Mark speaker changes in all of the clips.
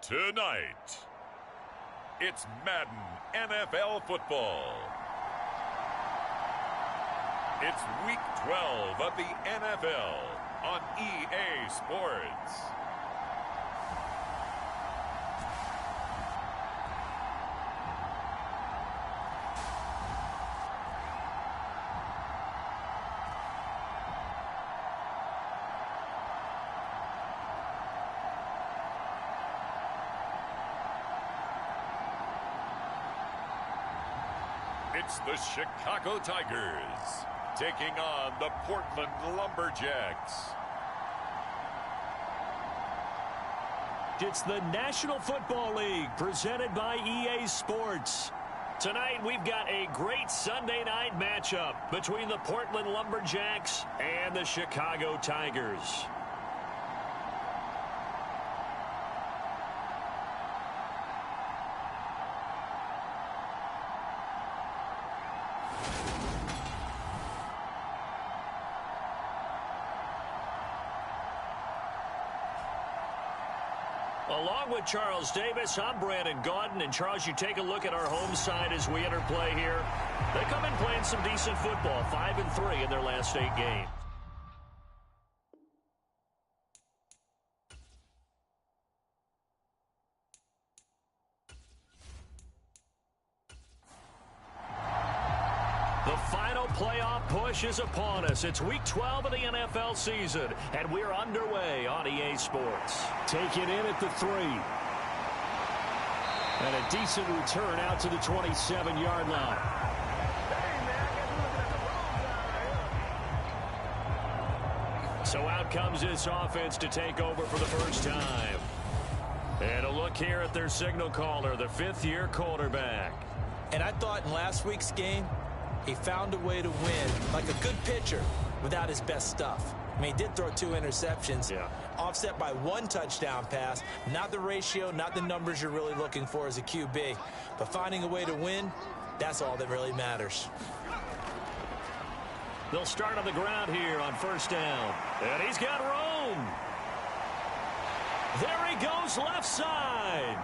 Speaker 1: Tonight, it's Madden NFL football. It's Week 12 of the NFL on EA Sports. It's the Chicago Tigers taking on the Portland Lumberjacks.
Speaker 2: It's the National Football League presented by EA Sports. Tonight we've got a great Sunday night matchup between the Portland Lumberjacks and the Chicago Tigers. Along with Charles Davis, I'm Brandon Gaudin. And Charles, you take a look at our home side as we enter play here. They come in playing some decent football, 5-3 in their last 8 games. The final playoff push is upon us. It's Week 12 of the NFL season, and we're underway on EA Sports. Take it in at the 3. And a decent return out to the 27-yard line. So out comes this offense to take over for the first time. And a look here at their signal caller, the 5th-year quarterback.
Speaker 3: And I thought in last week's game, he found a way to win like a good pitcher without his best stuff. I mean, he did throw 2 interceptions, offset by 1 touchdown pass. Not the ratio, not the numbers you're really looking for as a QB. But finding a way to win, that's all that really matters.
Speaker 2: They'll start on the ground here on first down. And he's got room. There he goes left side.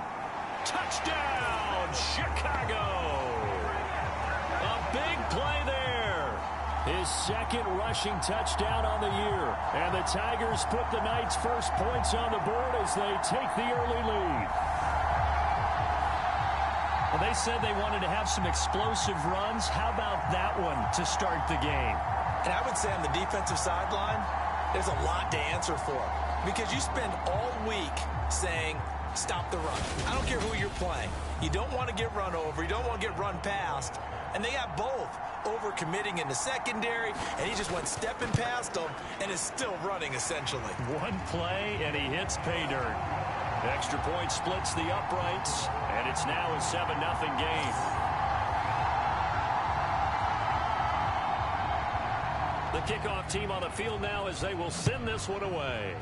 Speaker 2: Touchdown, Chicago. A big play there. His 2nd rushing touchdown on the year. And the Tigers put the night's first points on the board as they take the early lead. Well, they said they wanted to have some explosive runs. How about that one to start the game?
Speaker 3: And I would say on the defensive sideline, there's a lot to answer for. Because you spend all week saying, stop the run. I don't care who you're playing. You don't want to get run over. You don't want to get run past. And they got both over-committing in the secondary, and he just went stepping past them and is still running, essentially.
Speaker 2: One play, and he hits pay dirt. Extra point splits the uprights, and it's now a 7-0 game. The kickoff team on the field now as they will send this one away.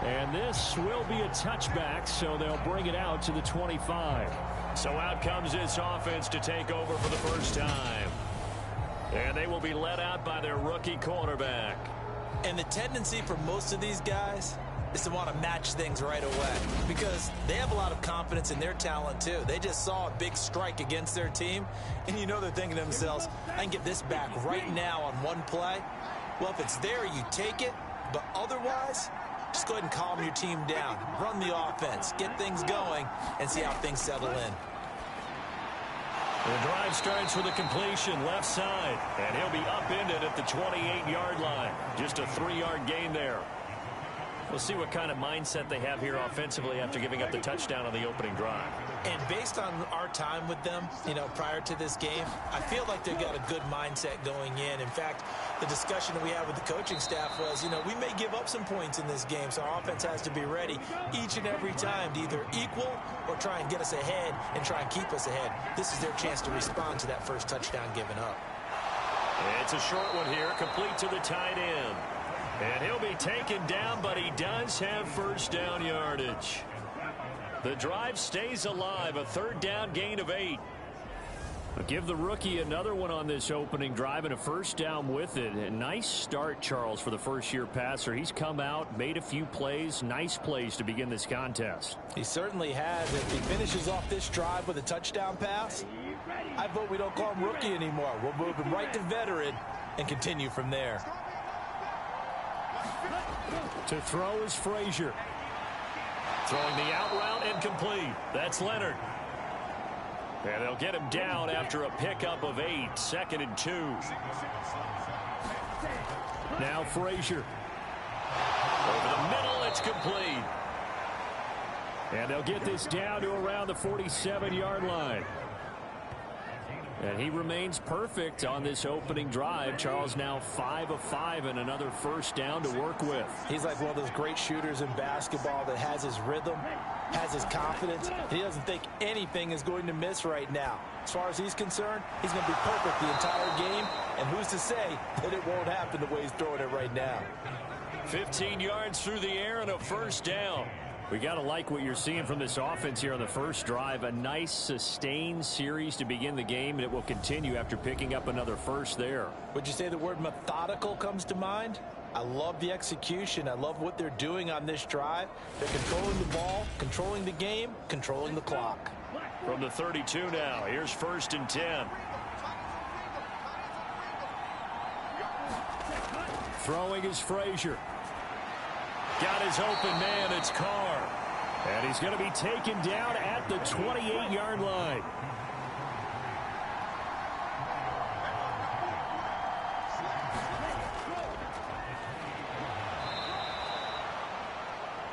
Speaker 2: And this will be a touchback, so they'll bring it out to the 25. So out comes this offense to take over for the first time. And they will be led out by their rookie quarterback.
Speaker 3: And the tendency for most of these guys is to want to match things right away because they have a lot of confidence in their talent too. They just saw a big strike against their team, and you know they're thinking to themselves, I can get this back right now on one play. Well, if it's there, you take it, but otherwise, just go ahead and calm your team down. Run the offense, get things going, and see how things settle in.
Speaker 2: The drive starts with a completion left side, and he'll be upended at the 28-yard line. Just a 3-yard gain there. We'll see what kind of mindset they have here offensively after giving up the touchdown on the opening drive.
Speaker 3: And based on our time with them, prior to this game, I feel like they've got a good mindset going in. In fact, the discussion that we had with the coaching staff was, we may give up some points in this game, so our offense has to be ready each and every time to either equal or try and get us ahead and try and keep us ahead. This is their chance to respond to that first touchdown given up.
Speaker 2: It's a short one here, complete to the tight end. And he'll be taken down, but he does have first down yardage. The drive stays alive, a 3rd down gain of 8. Give the rookie another one on this opening drive and a first down with it. A nice start, Charles, for the first-year passer. He's come out, made a few plays, nice plays to begin this contest.
Speaker 3: He certainly has. If he finishes off this drive with a touchdown pass, I vote we don't call him rookie anymore. We'll move him right to veteran and continue from there.
Speaker 2: To throw is Frazier. Throwing the out route and complete. That's Leonard. And they'll get him down after a pickup of 8. 2nd and 2. Now Frazier. Over the middle, it's complete. And they'll get this down to around the 47-yard line. And he remains perfect on this opening drive. Charles now 5 of 5 and another first down to work with.
Speaker 3: He's like one of those great shooters in basketball that has his rhythm, has his confidence. He doesn't think anything is going to miss right now. As far as he's concerned, he's going to be perfect the entire game. And who's to say that it won't happen the way he's throwing it right now?
Speaker 2: 15 yards through the air and a first down. We got to like what you're seeing from this offense here on the first drive. A nice sustained series to begin the game, and it will continue after picking up another first there.
Speaker 3: Would you say the word methodical comes to mind? I love the execution. I love what they're doing on this drive. They're controlling the ball, controlling the game, controlling the clock.
Speaker 2: From the 32 now, here's 1st and 10. Throwing is Frazier. Got his open man, it's Carr. And he's going to be taken down at the 28-yard line.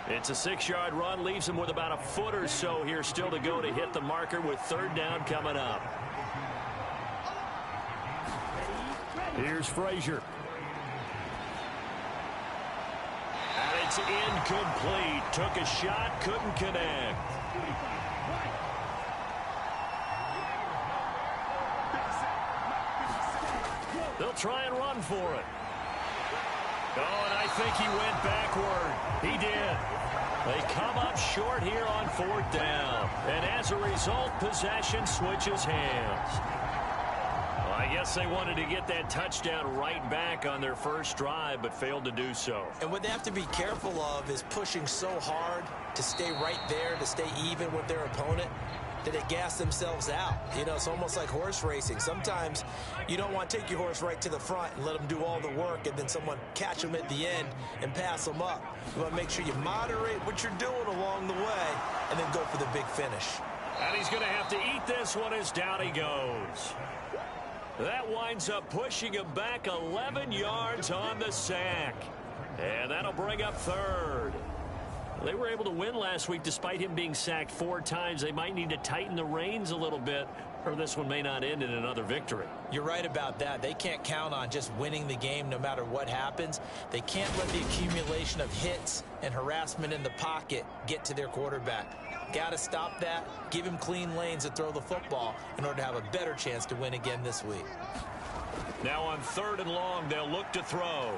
Speaker 2: It's a 6-yard run, leaves him with about a foot or so here still to go to hit the marker with 3rd down coming up. Here's Frazier. It's incomplete. Took a shot, couldn't connect. They'll try and run for it. Oh, and I think he went backward. He did. They come up short here on 4th down. And as a result, possession switches hands. I guess they wanted to get that touchdown right back on their first drive, but failed to do so. And what they have to be careful of is pushing so hard to stay right there, to stay even with their opponent, that they gas themselves out. You know, it's almost like horse racing. Sometimes you don't want to take your horse right to the front and let them do all the work, and then someone catch them at the end and pass them up. You want to make sure you moderate what you're doing along the way and then go for the big finish. And he's going to have to eat this one as down he goes. That winds up pushing him back 11 yards on the sack. And that'll bring up 3rd. They were able to win last week despite him being sacked 4 times. They might need to tighten the reins a little bit, or this one may not end in another victory.
Speaker 3: You're right about that. They can't count on just winning the game no matter what happens. They can't let the accumulation of hits and harassment in the pocket get to their quarterback. Got to stop that, give him clean lanes to throw the football in order to have a better chance to win again this week.
Speaker 2: Now on 3rd and long, they'll look to throw.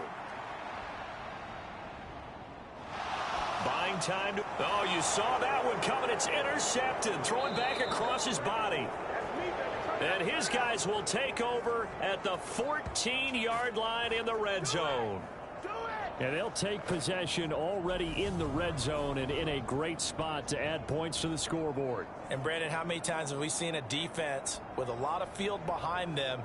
Speaker 2: Buying time to... Oh, you saw that one coming. It's intercepted. Throwing back across his body. And his guys will take over at the 14-yard line in the red zone. And they'll take possession already in the red zone and in a great spot to add points to the scoreboard.
Speaker 3: And, Brandon, how many times have we seen a defense with a lot of field behind them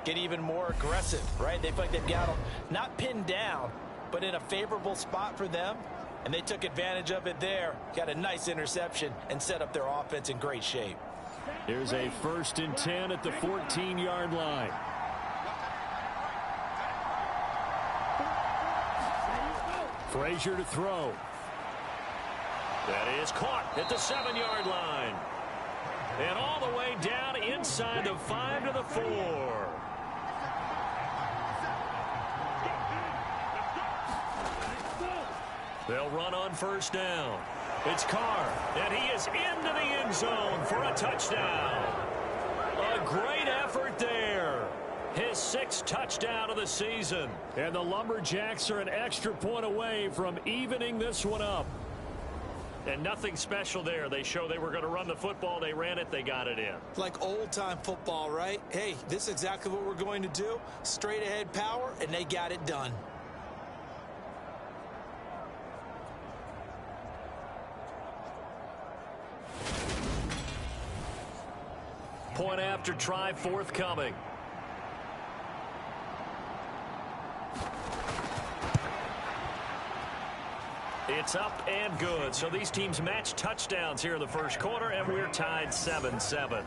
Speaker 3: get even more aggressive, right? They feel like they've got them not pinned down, but in a favorable spot for them. And they took advantage of it there, got a nice interception, and set up their offense in great shape.
Speaker 2: Here's a 1st and 10 at the 14-yard line. Frazier to throw. That is caught at the 7-yard line. And all the way down inside the 5 to the 4. They'll run on 1st down. It's Carr, and he is into the end zone for a touchdown. A great effort there. His 6th touchdown of the season. And the Lumberjacks are an extra point away from evening this one up. And nothing special there. They show they were going to run the football. They ran it. They got it in.
Speaker 3: Like old-time football, right? Hey, this is exactly what we're going to do. Straight-ahead power, and they got it done.
Speaker 2: Point after try forthcoming. It's up and good. So these teams match touchdowns here in the first quarter, and we're tied 7-7.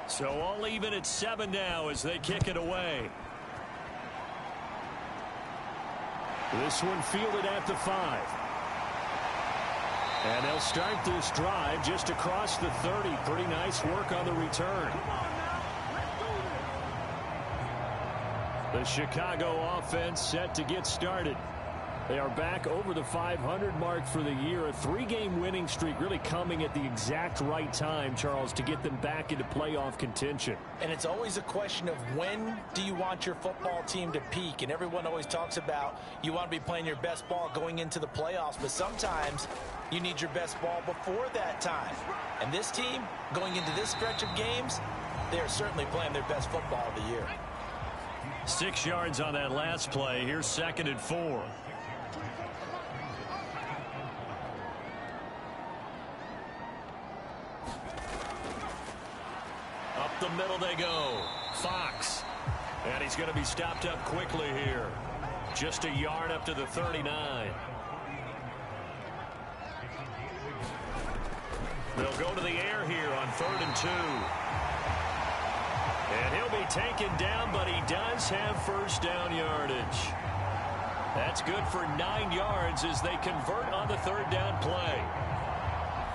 Speaker 2: So all even at 7 now as they kick it away. This one fielded at the 5. And they'll start this drive just across the 30. Pretty nice work on the return. The Chicago offense set to get started. They are back over the 500 mark for the year. A 3-game winning streak really coming at the exact right time, Charles, to get them back into playoff contention.
Speaker 3: And it's always a question of when do you want your football team to peak? And everyone always talks about you want to be playing your best ball going into the playoffs. But sometimes you need your best ball before that time. And this team, going into this stretch of games, they are certainly playing their best football of the year.
Speaker 2: 6 yards on that last play. Here's 2nd and 4. Up the middle they go. Fox. And he's going to be stopped up quickly here. Just a yard up to the 39. They'll go to the air here on 3rd and 2. And he'll be taken down, but he does have first down yardage. That's good for 9 yards as they convert on the 3rd down play.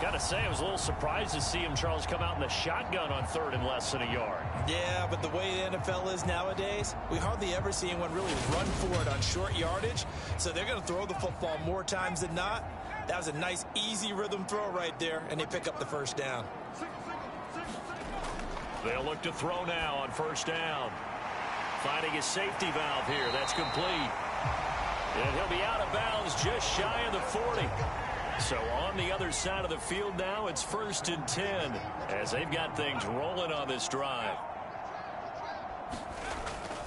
Speaker 2: Got to say, I was a little surprised to see him, Charles, come out in the shotgun on 3rd and less than a yard.
Speaker 3: Yeah, but the way the NFL is nowadays, we hardly ever see anyone really run for it on short yardage. So they're going to throw the football more times than not. That was a nice, easy rhythm throw right there, and they pick up the first down.
Speaker 2: They'll look to throw now on 1st down. Finding his safety valve here. That's complete. And he'll be out of bounds just shy of the 40. So on the other side of the field now, it's 1st and 10 as they've got things rolling on this drive.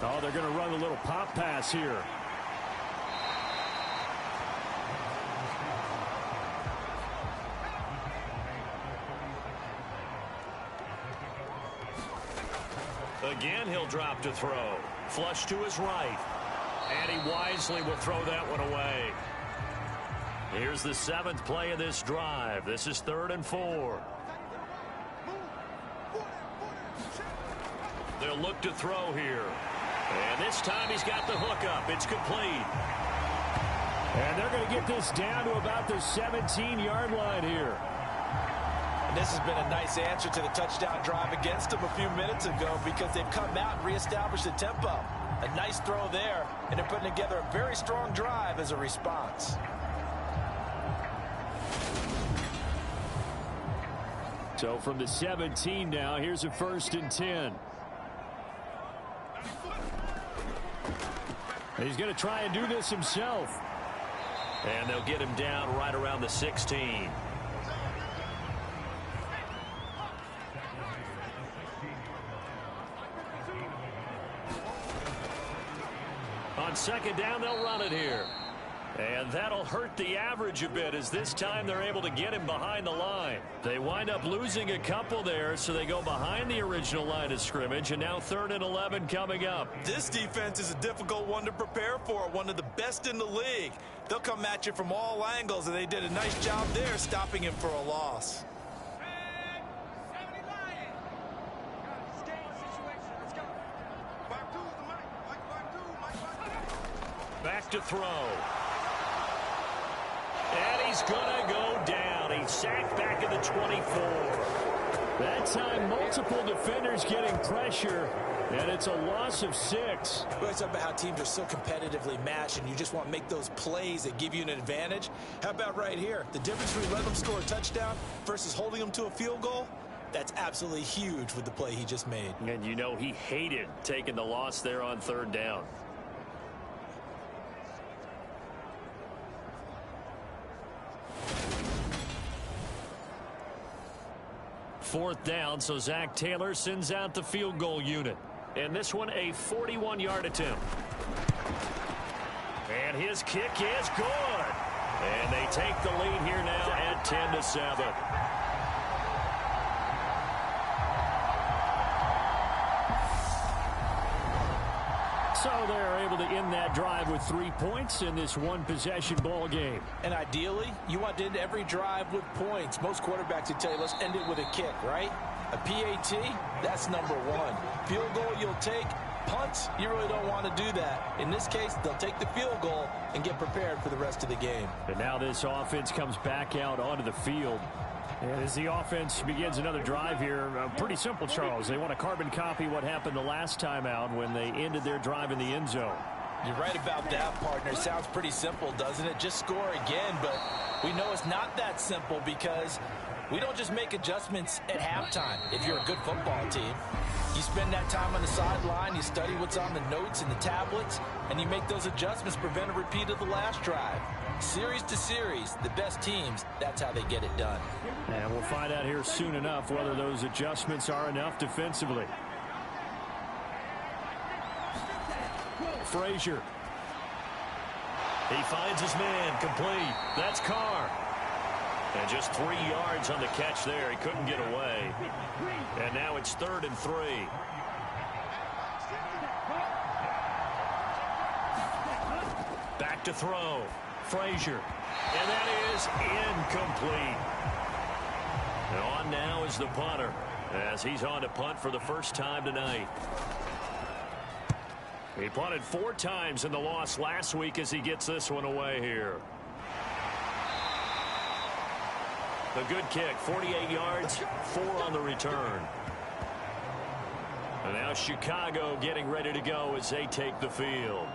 Speaker 2: Oh, they're going to run a little pop pass here. Again, he'll drop to throw. Flush to his right. And he wisely will throw that one away. Here's the 7th play of this drive. This is 3rd and 4. They'll look to throw here. And this time he's got the hook up. It's complete. And they're going to get this down to about the 17-yard line here.
Speaker 3: And this has been a nice answer to the touchdown drive against them a few minutes ago because they've come out and reestablished the tempo. A nice throw there, and they're putting together a very strong drive as a response.
Speaker 2: So from the 17 now, here's a 1st and 10. And he's going to try and do this himself. And they'll get him down right around the 16. On 2nd down, they'll run it here. And that'll hurt the average a bit as this time they're able to get him behind the line. They wind up losing a couple there, so they go behind the original line of scrimmage, and now 3rd and 11 coming up.
Speaker 3: This defense is a difficult one to prepare for, one of the best in the league. They'll come at you from all angles, and they did a nice job there stopping him for a loss.
Speaker 2: Back to throw. And he's going to go down. He's sacked back at the 24. That time, multiple defenders getting pressure, and it's a loss of 6.
Speaker 3: We always talk about how teams are so competitively matched, and you just want to make those plays that give you an advantage. How about right here? The difference between letting them score a touchdown versus holding them to a field goal, that's absolutely huge with the play he just made.
Speaker 2: And you know he hated taking the loss there on 3rd down. 4th down, so Zach Taylor sends out the field goal unit. And this one a 41-yard attempt. And his kick is good. And they take the lead here now at 10-7. So they're able to end that drive with 3 points in this one-possession ball game.
Speaker 3: And ideally, you want to end every drive with points. Most quarterbacks would tell you, let's end it with a kick, right? A PAT, that's number one. Field goal you'll take. Punts, you really don't want to do that. In this case, they'll take the field goal and get prepared for the rest of the game.
Speaker 2: And now this offense comes back out onto the field. And as the offense begins another drive here, pretty simple, Charles. They want to carbon copy what happened the last time out when they ended their drive in the end zone.
Speaker 3: You're right about that, partner. Sounds pretty simple, doesn't it? Just score again, but we know it's not that simple because we don't just make adjustments at halftime if you're a good football team. You spend that time on the sideline, you study what's on the notes and the tablets, and you make those adjustments, prevent a repeat of the last drive. Series to series, the best teams, that's how they get it done.
Speaker 2: And we'll find out here soon enough whether those adjustments are enough defensively. Frazier. He finds his man, complete. That's Carr. And just 3 yards on the catch there. He couldn't get away. And now it's 3rd and 3. Back to throw. Frazier. And that is incomplete. And on now is the punter as he's on to punt for the first time tonight. He punted 4 times in the loss last week as he gets this one away here. A good kick, 48 yards, 4 on the return. And now Chicago getting ready to go as they take the field.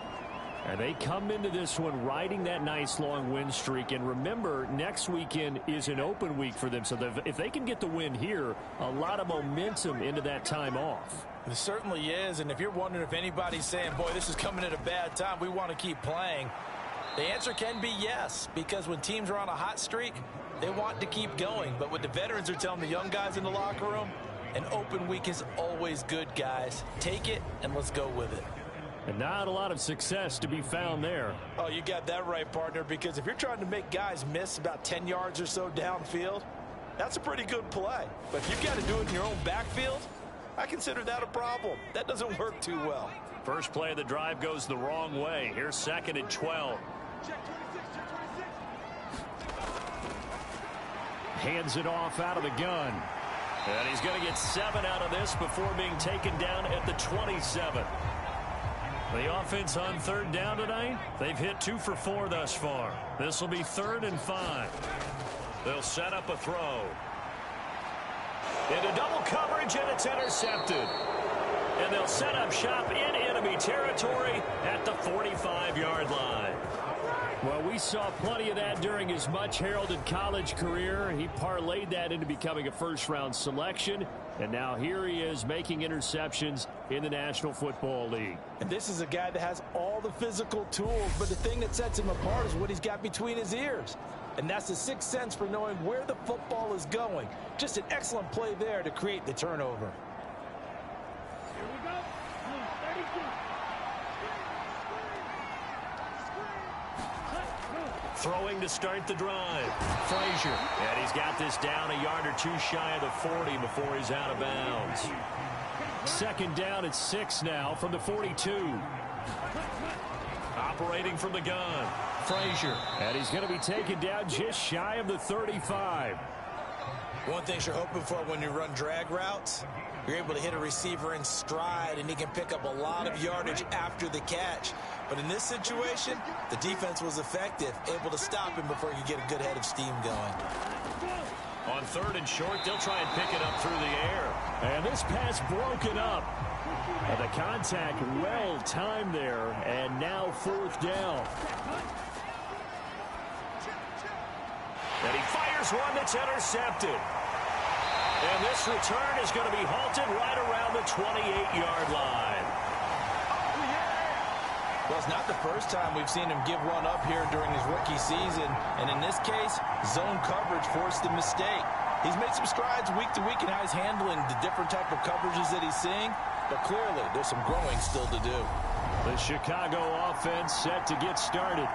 Speaker 2: And they come into this one riding that nice long win streak. And remember, next weekend is an open week for them. So if they can get the win here, a lot of momentum into that time off.
Speaker 3: It certainly is. And if you're wondering if anybody's saying, boy, this is coming at a bad time, we want to keep playing, the answer can be yes. Because when teams are on a hot streak, they want to keep going. But what the veterans are telling the young guys in the locker room, an open week is always good, guys. Take it and let's go with it.
Speaker 2: And not a lot of success to be found there.
Speaker 3: Oh, you got that right, partner, because if you're trying to make guys miss about 10 yards or so downfield, that's a pretty good play. But if you've got to do it in your own backfield, I consider that a problem. That doesn't work too well.
Speaker 2: First play of the drive goes the wrong way. Here's 2nd and 12. Hands it off out of the gun. And he's going to get 7 out of this before being taken down at the 27. The offense on 3rd down tonight, they've hit 2 for 4 thus far. This will be 3rd and 5. They'll set up a throw. Into double coverage, and it's intercepted. And they'll set up shop in enemy territory at the 45-yard line. Well, we saw plenty of that during his much-heralded college career. He parlayed that into becoming a first-round selection. And now here he is making interceptions in the National Football League.
Speaker 3: And this is a guy that has all the physical tools, but the thing that sets him apart is what he's got between his ears. And that's the sixth sense for knowing where the football is going. Just an excellent play there to create the turnover.
Speaker 4: Here we go. 32.
Speaker 2: Throwing to start the drive. Frazier. And he's got this down a yard or 2 shy of the 40 before he's out of bounds. 2nd down at 6 now from the 42. Operating from the gun. Frazier. And he's going to be taken down just shy of the 35.
Speaker 3: One thing you're hoping for when you run drag routes, you're able to hit a receiver in stride, and he can pick up a lot of yardage after the catch. But in this situation, the defense was effective, able to stop him before you get a good head of steam going.
Speaker 2: On 3rd and short, they'll try and pick it up through the air. And this pass broken up. And the contact well timed there, and now 4th down. And he fires one that's intercepted. And this return is going to be halted right around the 28-yard line.
Speaker 3: Well, it's not the first time we've seen him give one up here during his rookie season. And in this case, zone coverage forced the mistake. He's made some strides week to week in how he's handling the different type of coverages that he's seeing, but clearly there's some growing still to do.
Speaker 2: The Chicago offense set to get started.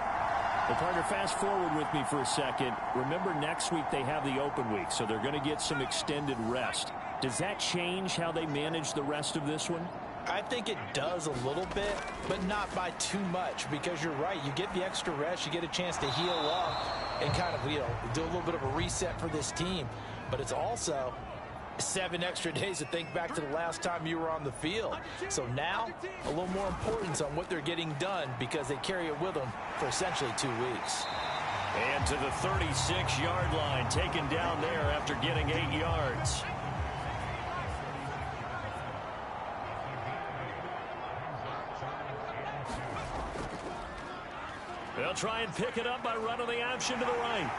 Speaker 2: Well, partner, fast forward with me for a second. Remember, next week they have the open week, so they're going to get some extended rest. Does that change how they manage the rest of this one?
Speaker 3: I think it does a little bit, but not by too much, because you're right. You get the extra rest, you get a chance to heal up and kind of, do a little bit of a reset for this team. But it's also 7 extra days to think back to the last time you were on the field. So now, a little more importance on what they're getting done because they carry it with them for essentially 2 weeks.
Speaker 2: And to the 36-yard line, taken down there after getting 8 yards. They'll try and pick it up by running the option to the right.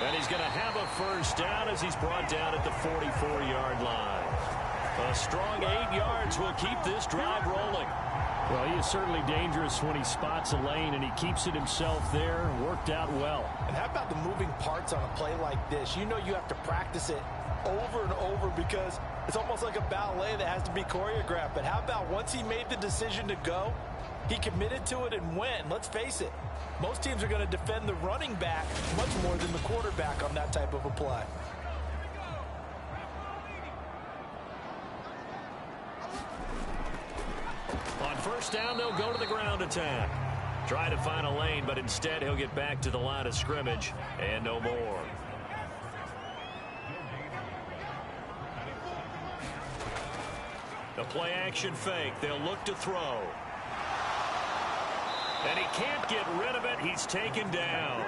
Speaker 2: And he's going to have a first down as he's brought down at the 44-yard line. A strong 8 yards will keep this drive rolling. Well, he is certainly dangerous when he spots a lane, and he keeps it himself there. Worked out well.
Speaker 3: And how about the moving parts on a play like this? You know you have to practice it over and over because it's almost like a ballet that has to be choreographed. But how about once he made the decision to go, he committed to it and went. And let's face it, most teams are going to defend the running back much more than the quarterback on that type of a play.
Speaker 2: On first down, they'll go to the ground attack. Try to find a lane, but instead he'll get back to the line of scrimmage and no more. The play action fake. They'll look to throw. And he can't get rid of it. He's taken down.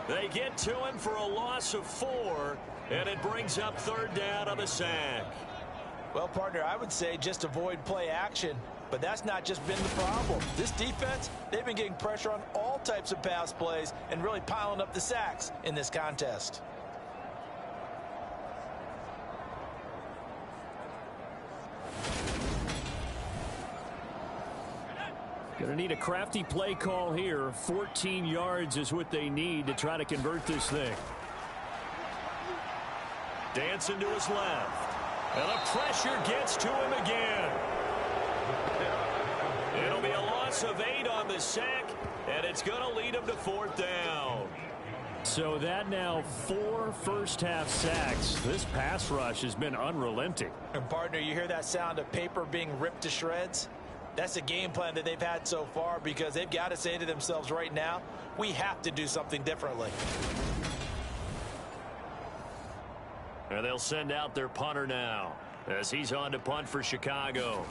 Speaker 2: They get to him for a loss of 4, and it brings up third down on the sack.
Speaker 3: Well, partner, I would say just avoid play action, but that's not just been the problem. This defense, they've been getting pressure on all types of pass plays and really piling up the sacks in this contest.
Speaker 2: Going to need a crafty play call here. 14 yards is what they need to try to convert this thing. Dancing to his left. And the pressure gets to him again. It'll be a loss of 8 on the sack, and it's going to lead him to fourth down. So that now 4 first-half sacks. This pass rush has been unrelenting.
Speaker 3: And partner, you hear that sound of paper being ripped to shreds? That's the game plan that they've had so far because they've got to say to themselves right now, we have to do something differently.
Speaker 2: And they'll send out their punter now as he's on to punt for Chicago.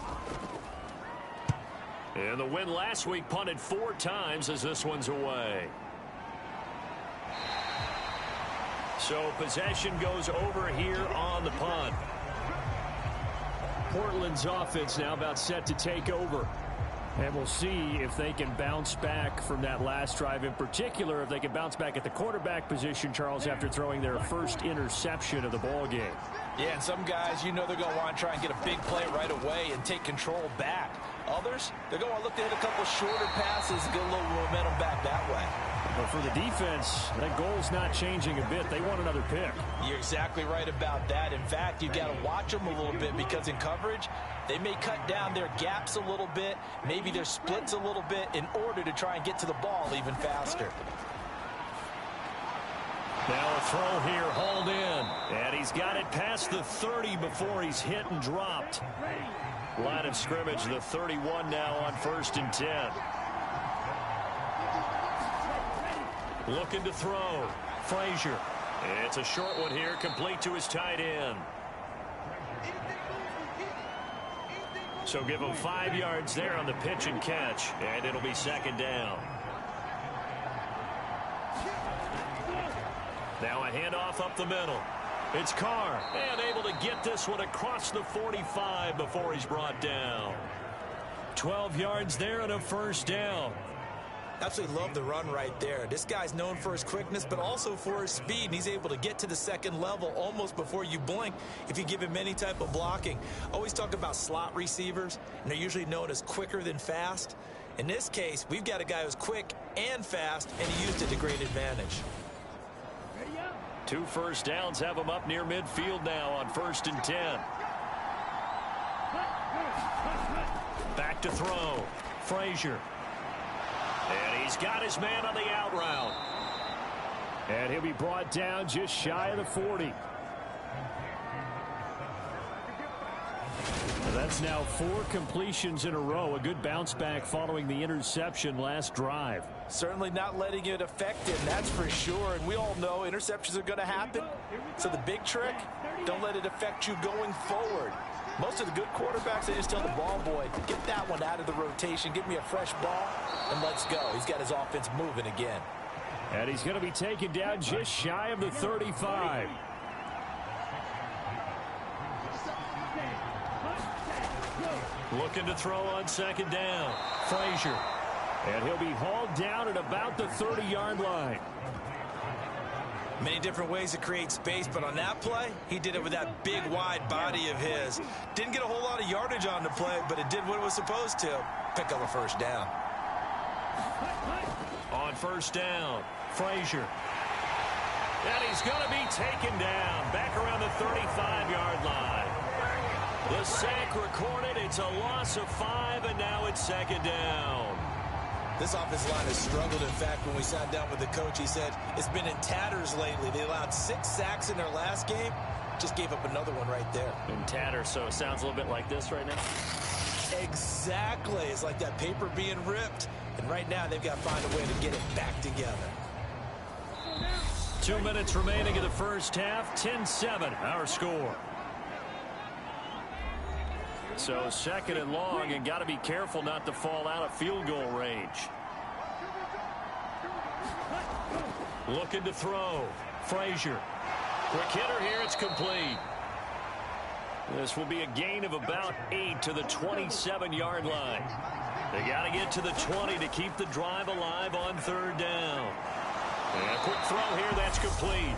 Speaker 2: And the win last week punted 4 times as this one's away. So possession goes over here on the punt. Portland's offense now about set to take over. And we'll see if they can bounce back from that last drive, in particular if they can bounce back at the quarterback position, Charles, after throwing their first interception of the ball game.
Speaker 3: Yeah, and some guys, you know they're going to want to try and get a big play right away and take control back. Others, they're going to want to look to hit a couple shorter passes and get a little momentum back that way.
Speaker 2: But for the defense, that goal's not changing a bit. They want another pick.
Speaker 3: You're exactly right about that. In fact, you've got to watch them a little bit because in coverage, they may cut down their gaps a little bit, maybe their splits a little bit in order to try and get to the ball even faster.
Speaker 2: Now a throw here, hauled in. And he's got it past the 30 before he's hit and dropped. Line of scrimmage, the 31 now on 1st and 10. Looking to throw. Frazier. It's a short one here, complete to his tight end. So give him 5 yards there on the pitch and catch, and it'll be 2nd down. Now a handoff up the middle. It's Carr, and able to get this one across the 45 before he's brought down. 12 yards there and a first down.
Speaker 3: Absolutely love the run right there. This guy's known for his quickness, but also for his speed. And he's able to get to the second level almost before you blink if you give him any type of blocking. Always talk about slot receivers, and they're usually known as quicker than fast. In this case, we've got a guy who's quick and fast, and he used it to great advantage.
Speaker 2: 2 first downs have them up near midfield now on 1st and 10. Back to throw. Frazier. And he's got his man on the out route. And he'll be brought down just shy of the 40. That's now 4 completions in a row. A good bounce back following the interception last drive.
Speaker 3: Certainly not letting it affect him, that's for sure. And we all know interceptions are going to happen. So the big trick, don't let it affect you going forward. Most of the good quarterbacks, they just tell the ball boy, get that one out of the rotation, give me a fresh ball, and let's go. He's got his offense moving again.
Speaker 2: And he's going to be taken down just shy of the 35. Looking to throw on 2nd down. Frazier. And he'll be hauled down at about the 30-yard line.
Speaker 3: Many different ways to create space, but on that play, he did it with that big, wide body of his. Didn't get a whole lot of yardage on the play, but it did what it was supposed to. Pick up a 1st down.
Speaker 2: On 1st down, Frazier. And he's going to be taken down back around the 35-yard line. The sack recorded. It's a loss of 5, and now it's 2nd down.
Speaker 3: This offensive line has struggled. In fact, when we sat down with the coach, he said it's been in tatters lately. They allowed 6 sacks in their last game. Just gave up another one right there.
Speaker 2: In tatters, so it sounds a little bit like this right now.
Speaker 3: Exactly. It's like that paper being ripped. And right now, they've got to find a way to get it back together.
Speaker 2: 2 minutes remaining in the first half. 10-7, our score. So 2nd and long, and got to be careful not to fall out of field goal range. Looking to throw. Frazier. Quick hitter here. It's complete. This will be a gain of about 8 to the 27-yard line. They got to get to the 20 to keep the drive alive on 3rd down. And a quick throw here. That's complete.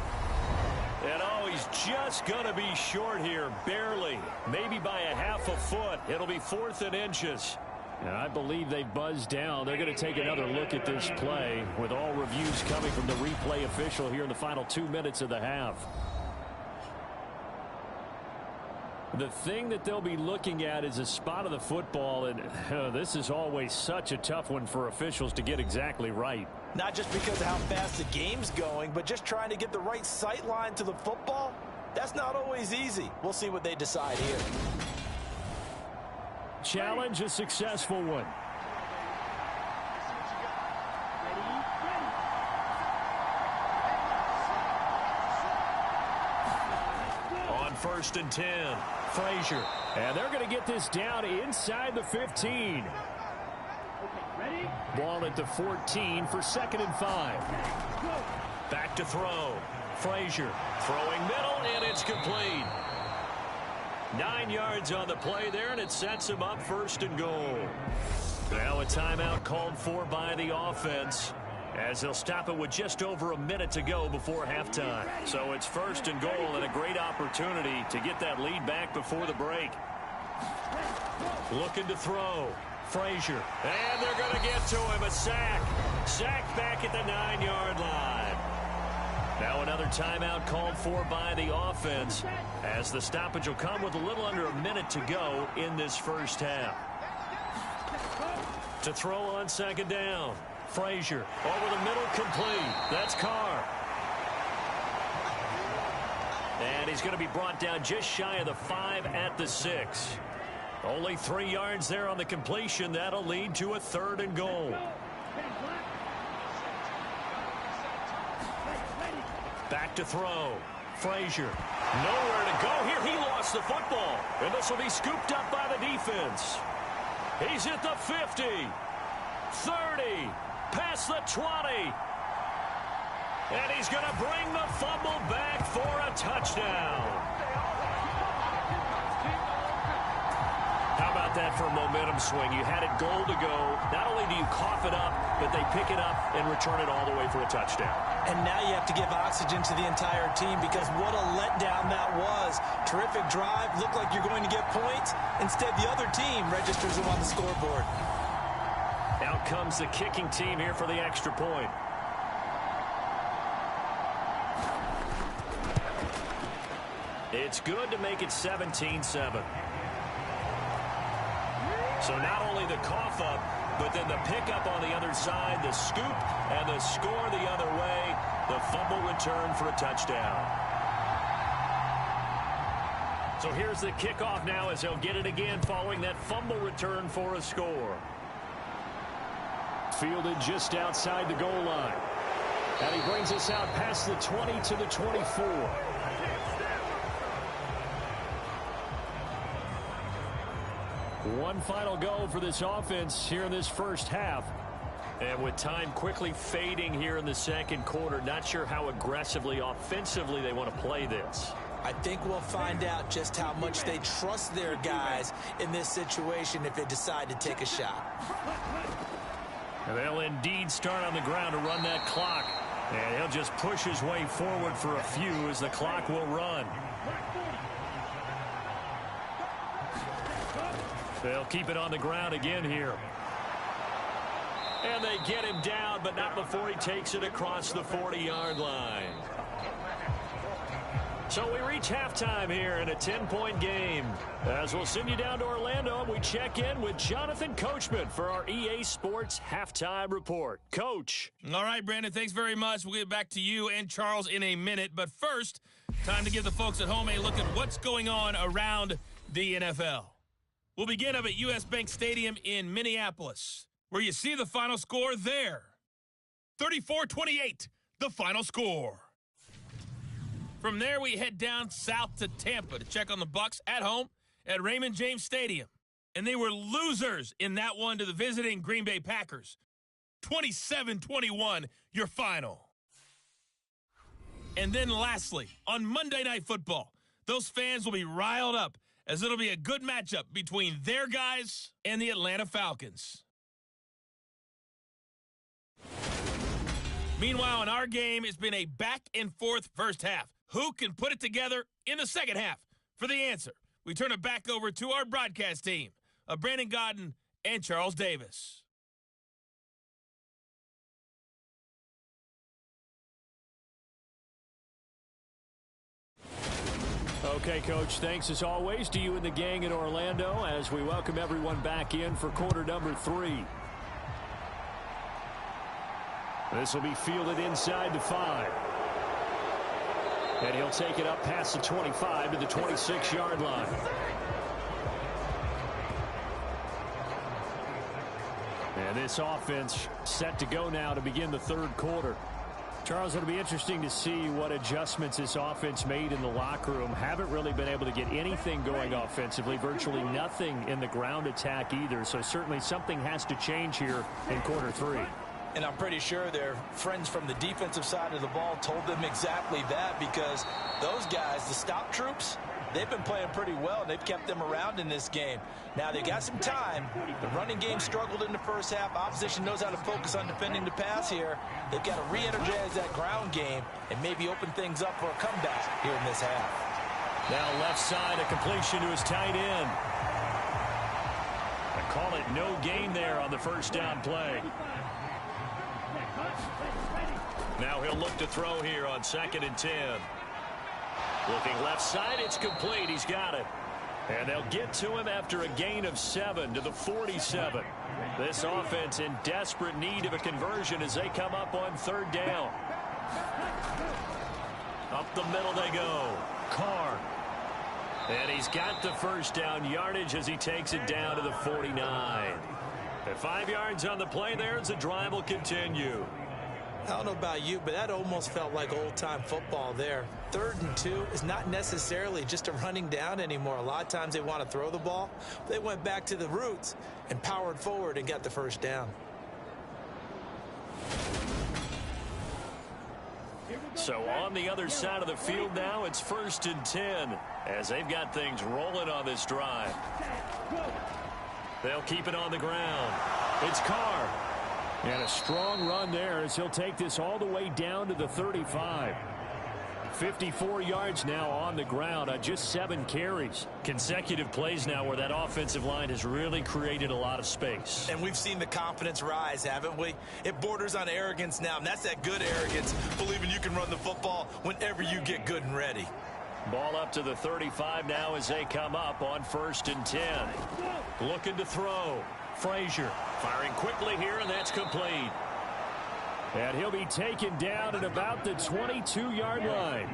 Speaker 2: And oh, he's just going to be short here, barely, maybe by a half a foot. It'll be 4th and inches. And I believe they buzzed down. They're going to take another look at this play with all reviews coming from the replay official here in the final 2 minutes of the half. The thing that they'll be looking at is a spot of the football, and this is always such a tough one for officials to get exactly right.
Speaker 3: Not just because of how fast the game's going, but just trying to get the right sight line to the football. That's not always easy. We'll see what they decide here.
Speaker 2: Challenge a successful one. On 1st and 10, Frazier. And they're going to get this down inside the 15. Ball at the 14 for 2nd and 5. Back to throw. Frazier throwing middle, and it's complete. 9 yards on the play there, and it sets him up 1st and goal. Now a timeout called for by the offense, as they'll stop it with just over a minute to go before halftime. So it's 1st and goal, and a great opportunity to get that lead back before the break. Looking to throw. Frazier. And they're going to get to him. A sack. Sack back at the 9-yard line. Now another timeout called for by the offense, as the stoppage will come with a little under a minute to go in this first half. To throw on 2nd down. Frazier over the middle, complete. That's Carr. And he's going to be brought down just shy of the 5 at the 6. Only 3 yards there on the completion. That'll lead to a 3rd and goal. Back to throw. Frazier. Nowhere to go here. He lost the football. And this will be scooped up by the defense. He's at the 50. 30. Past the 20. And he's going to bring the fumble back for a touchdown. How about that for a momentum swing? You had it goal to go. Not only do you cough it up, but they pick it up and return it all the way for a touchdown.
Speaker 3: And now you have to give oxygen to the entire team, because what a letdown that was. Terrific drive. Looked like you're going to get points. Instead, the other team registers them on the scoreboard.
Speaker 2: Out comes the kicking team here for the extra point. It's good to make it 17-7. So not only the cough up, but then the pickup on the other side, the scoop, and the score the other way. The fumble return for a touchdown. So here's the kickoff now as he'll get it again following that fumble return for a score. Fielded just outside the goal line. And he brings us out past the 20 to the 24. One final go for this offense here in this first half. And with time quickly fading here in the second quarter, not sure how aggressively, offensively they want to play this.
Speaker 3: I think we'll find out just how much they trust their guys in this situation if they decide to take a shot.
Speaker 2: And they'll indeed start on the ground to run that clock. And he'll just push his way forward for a few as the clock will run. They'll keep it on the ground again here. And they get him down, but not before he takes it across the 40-yard line. So we reach halftime here in a 10-point game. As we'll send you down to Orlando, and we check in with Jonathan Coachman for our EA Sports Halftime Report. Coach.
Speaker 5: All right, Brandon, thanks very much. We'll get back to you and Charles in a minute. But first, time to give the folks at home a look at what's going on around the NFL. We'll begin up at U.S. Bank Stadium in Minneapolis, where you see the final score there. 34-28, the final score. From there, we head down south to Tampa to check on the Bucs at home at Raymond James Stadium. And they were losers in that one to the visiting Green Bay Packers. 27-21, your final. And then lastly, on Monday Night Football, those fans will be riled up as it'll be a good matchup between their guys and the Atlanta Falcons. Meanwhile, in our game, it's been a back-and-forth first half. Who can put it together in the second half? For the answer, we turn it back over to our broadcast team of Brandon Godden and Charles Davis.
Speaker 2: Okay, Coach, thanks as always to you and the gang in Orlando as we welcome everyone back in for quarter number 3. This will be fielded inside the 5. And he'll take it up past the 25 to the 26-yard line. And this offense set to go now to begin the third quarter. Charles, it'll be interesting to see what adjustments this offense made in the locker room. Haven't really been able to get anything going offensively, virtually nothing in the ground attack either. So certainly something has to change here in quarter 3.
Speaker 3: And I'm pretty sure their friends from the defensive side of the ball told them exactly that, because those guys, the stop troops, they've been playing pretty well, and they've kept them around in this game. Now, they got some time. The running game struggled in the first half. Opposition knows how to focus on defending the pass here. They've got to re-energize that ground game and maybe open things up for a comeback here in this half.
Speaker 2: Now left side, a completion to his tight end. I call it no gain there on the first down play. Now he'll look to throw here on 2nd and 10. Looking left side, it's complete. He's got it. And they'll get to him after a gain of 7 to the 47. This offense in desperate need of a conversion as they come up on 3rd down. Up the middle they go. Carr. And he's got the first down yardage as he takes it down to the 49. At 5 yards on the play there as the drive will continue.
Speaker 3: I don't know about you, but that almost felt like old-time football there. 3rd and 2 is not necessarily just a running down anymore. A lot of times they want to throw the ball. They went back to the roots and powered forward and got the first down.
Speaker 2: So on the other side of the field now, it's 1st and 10 as they've got things rolling on this drive. They'll keep it on the ground. It's Carr. And a strong run there as he'll take this all the way down to the 35. 54 yards now on the ground on just 7 carries. Consecutive plays now where that offensive line has really created a lot of space.
Speaker 3: And we've seen the confidence rise, haven't we? It borders on arrogance now, and that's that good arrogance, believing you can run the football whenever you get good and ready.
Speaker 2: Ball up to the 35 now as they come up on 1st and 10. Looking to throw. Frazier firing quickly here, and that's complete. And he'll be taken down at about the 22-yard line.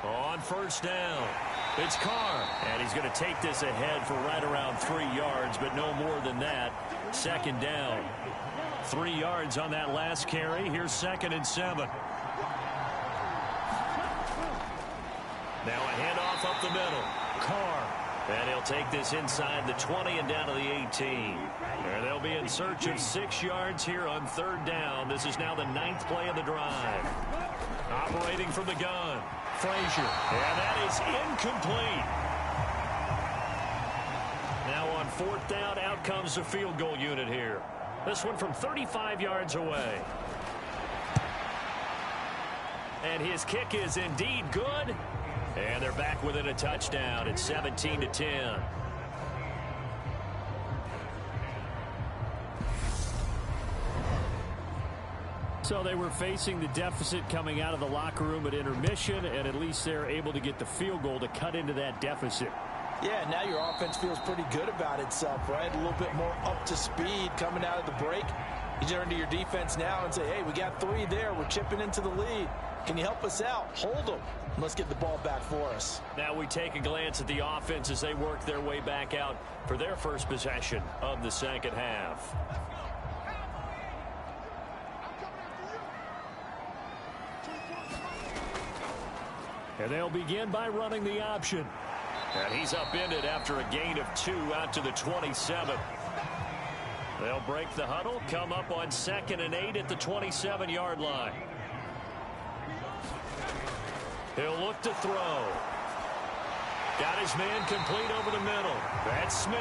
Speaker 2: On 1st down, it's Carr. And he's going to take this ahead for right around 3 yards, but no more than that. 2nd down. 3 yards on that last carry. Here's 2nd and 7. Now a handoff up the middle. Carr. And he'll take this inside the 20 and down to the 18. And they'll be in search of 6 yards here on 3rd down. This is now the 9th play of the drive. Operating from the gun. Frazier. And that is incomplete. Now on 4th down, out comes the field goal unit here. This one from 35 yards away. And his kick is indeed good. And they're back within a touchdown. It's 17-10. So they were facing the deficit coming out of the locker room at intermission, and at least they're able to get the field goal to cut into that deficit.
Speaker 3: Yeah, now your offense feels pretty good about itself, right? A little bit more up to speed coming out of the break. You turn to your defense now and say, hey, we got 3 there. We're chipping into the lead. Can you help us out? Hold them. Let's get the ball back for us.
Speaker 2: Now we take a glance at the offense as they work their way back out for their first possession of the 2nd half. And they'll begin by running the option. And he's upended after a gain of 2 out to the 27. They'll break the huddle, come up on 2nd and 8 at the 27-yard line. He'll look to throw. Got his man complete over the middle. That's Smith.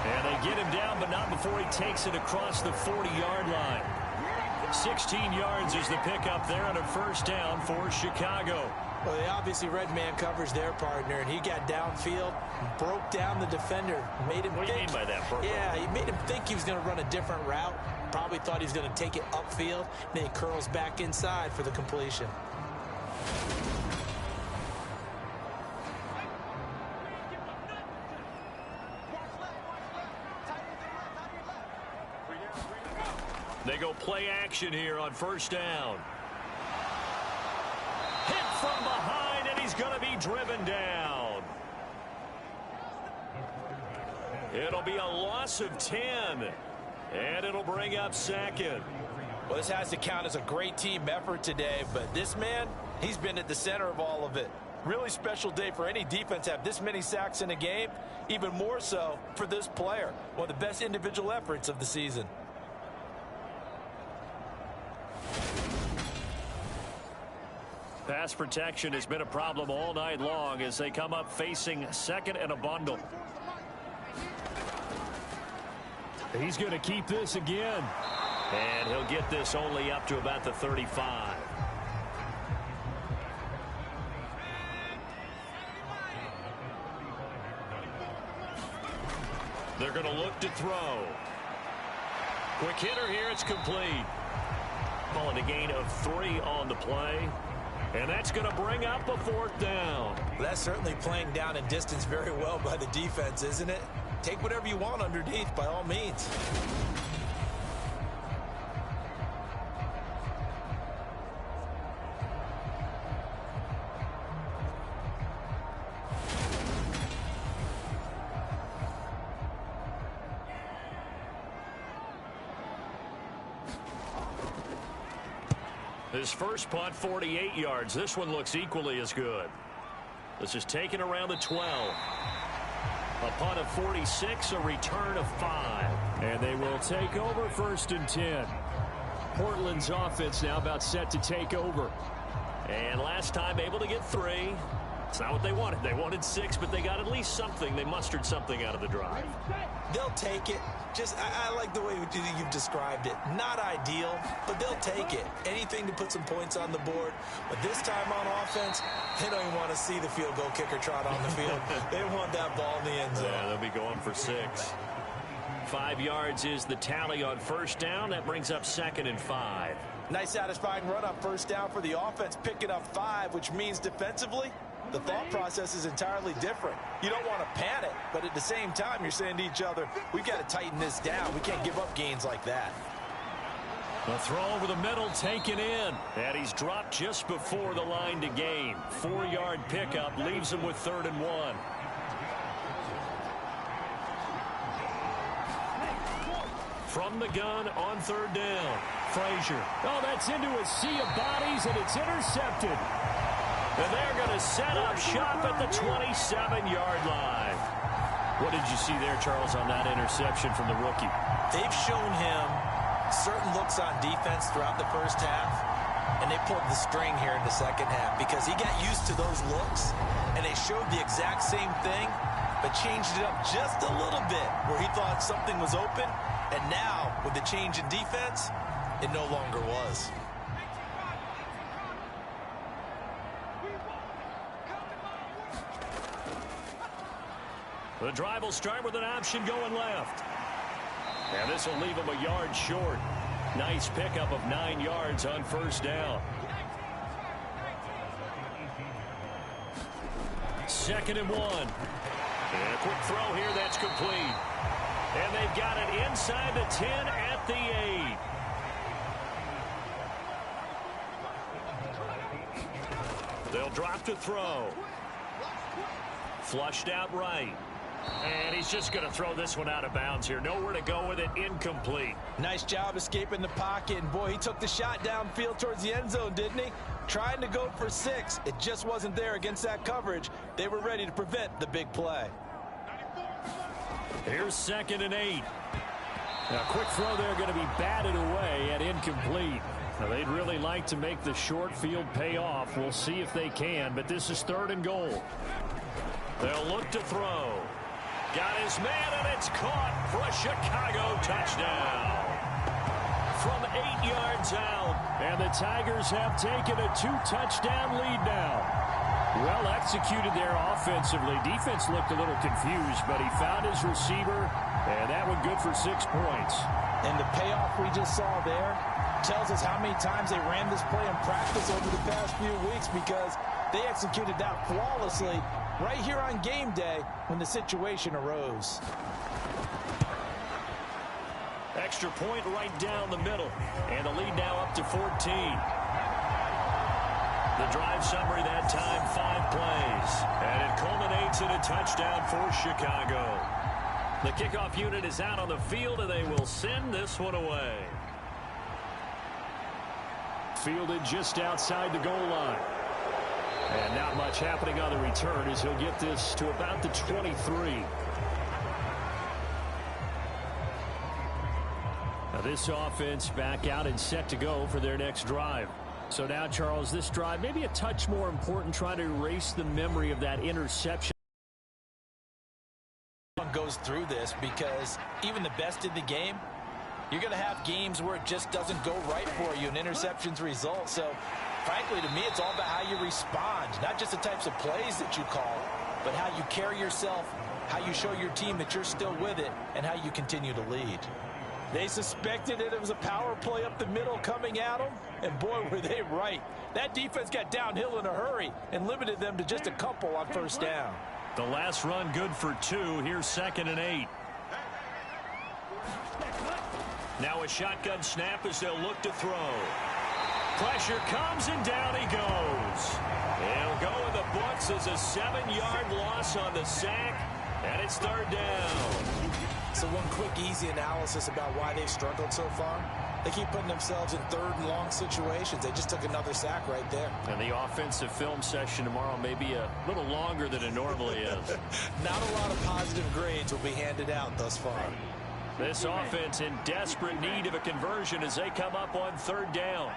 Speaker 2: And they get him down, but not before he takes it across the 40-yard line. 16 yards is the pickup there on a 1st down for Chicago.
Speaker 3: Well, they obviously read man coverage their partner, and he got downfield, broke down the defender, made him
Speaker 2: What do you mean by that, Purple?
Speaker 3: Yeah, he made him think he was going to run a different route. Probably thought he was going to take it upfield. Then he curls back inside for the completion.
Speaker 2: They go play action here on 1st down. Hit from behind, and he's going to be driven down. It'll be a loss of 10, and it'll bring up 2nd.
Speaker 3: Well, this has to count as a great team effort today, but this man, he's been at the center of all of it. Really special day for any defense to have this many sacks in a game, even more so for this player. One of the best individual efforts of the season.
Speaker 2: Pass protection has been a problem all night long as they come up facing 2nd and a bundle. He's going to keep this again. And he'll get this only up to about the 35. They're going to look to throw. Quick hitter here. It's complete. Calling a gain of 3 on the play. And that's going to bring up a 4th down.
Speaker 3: That's certainly playing down and distance very well by the defense, isn't it? Take whatever you want underneath, by all means.
Speaker 2: His first punt, 48 yards. This one looks equally as good. This is taken around the 12. A punt of 46, a return of 5. And they will take over 1st and 10. Portland's offense now about set to take over. And last time able to get 3. It's not what they wanted. They wanted 6, but they got at least something. They mustered something out of the drive.
Speaker 3: They'll take it. I like the way you've described it. Not ideal, but they'll take it. Anything to put some points on the board. But this time on offense, they don't even want to see the field goal kicker trot on the field. They want that ball in the end zone.
Speaker 2: Yeah, they'll be going for 6. 5 yards is the tally on first down. That brings up 2nd and 5.
Speaker 3: Nice satisfying run on first down for the offense, picking up 5, which means defensively, the thought process is entirely different. You don't want to panic, but at the same time, you're saying to each other, we've got to tighten this down. We can't give up gains like that.
Speaker 2: The throw over the middle taken in, and he's dropped just before the line to gain. 4-yard pickup leaves him with 3rd and 1. From the gun on 3rd down, Frazier. Oh, that's into a sea of bodies, and it's intercepted. And they're going to set up shop at the 27-yard line. What did you see there, Charles, on that interception from the rookie?
Speaker 3: They've shown him certain looks on defense throughout the first half, and they pulled the string here in the second half because he got used to those looks, and they showed the exact same thing, but changed it up just a little bit where he thought something was open, and now, with the change in defense, it no longer was.
Speaker 2: The drive will start with an option going left. And this will leave him a yard short. Nice pickup of 9 yards on first down. 2nd and 1. And a quick throw here that's complete. And they've got it inside the 10 at the 8. They'll drop to throw. Flushed out right. And he's just going to throw this one out of bounds here. Nowhere to go with it. Incomplete.
Speaker 3: Nice job escaping the pocket. And, boy, he took the shot downfield towards the end zone, didn't he? Trying to go for 6. It just wasn't there against that coverage. They were ready to prevent the big play.
Speaker 2: Here's 2nd and 8. Now, a quick throw there going to be batted away and incomplete. Now, they'd really like to make the short field pay off. We'll see if they can, but this is 3rd and goal. They'll look to throw. Got his man, and it's caught for a Chicago touchdown. From 8 yards out, and the Tigers have taken a 2-touchdown lead now. Well executed there offensively. Defense looked a little confused, but he found his receiver, and that one good for 6 points.
Speaker 3: And the payoff we just saw there tells us how many times they ran this play in practice over the past few weeks, because they executed that flawlessly right here on game day when the situation arose.
Speaker 2: Extra point right down the middle, and the lead now up to 14. The drive summary that time, 5 plays, and it culminates in a touchdown for Chicago. The kickoff unit is out on the field, and they will send this one away. Fielded just outside the goal line. And not much happening on the return as he'll get this to about the 23. Now this offense back out and set to go for their next drive. So now, Charles, this drive maybe a touch more important, trying to erase the memory of that interception.
Speaker 3: Goes through this because even the best in the game, you're going to have games where it just doesn't go right for you and interceptions result. So frankly, to me, it's all about how you respond, not just the types of plays that you call, but how you carry yourself, how you show your team that you're still with it, and how you continue to lead. They suspected it was a power play up the middle coming at them, and boy, were they right. That defense got downhill in a hurry and limited them to just a couple on first down.
Speaker 2: The last run good for 2. Here's 2nd and 8. Now a shotgun snap as they'll look to throw. Pressure comes, and down he goes. He'll go in the books as a 7-yard loss on the sack, and it's 3rd down.
Speaker 3: So one quick, easy analysis about why they've struggled so far. They keep putting themselves in 3rd and long situations. They just took another sack right there.
Speaker 2: And the offensive film session tomorrow may be a little longer than it normally is.
Speaker 3: Not a lot of positive grades will be handed out thus far.
Speaker 2: This offense in desperate need of a conversion as they come up on 3rd down.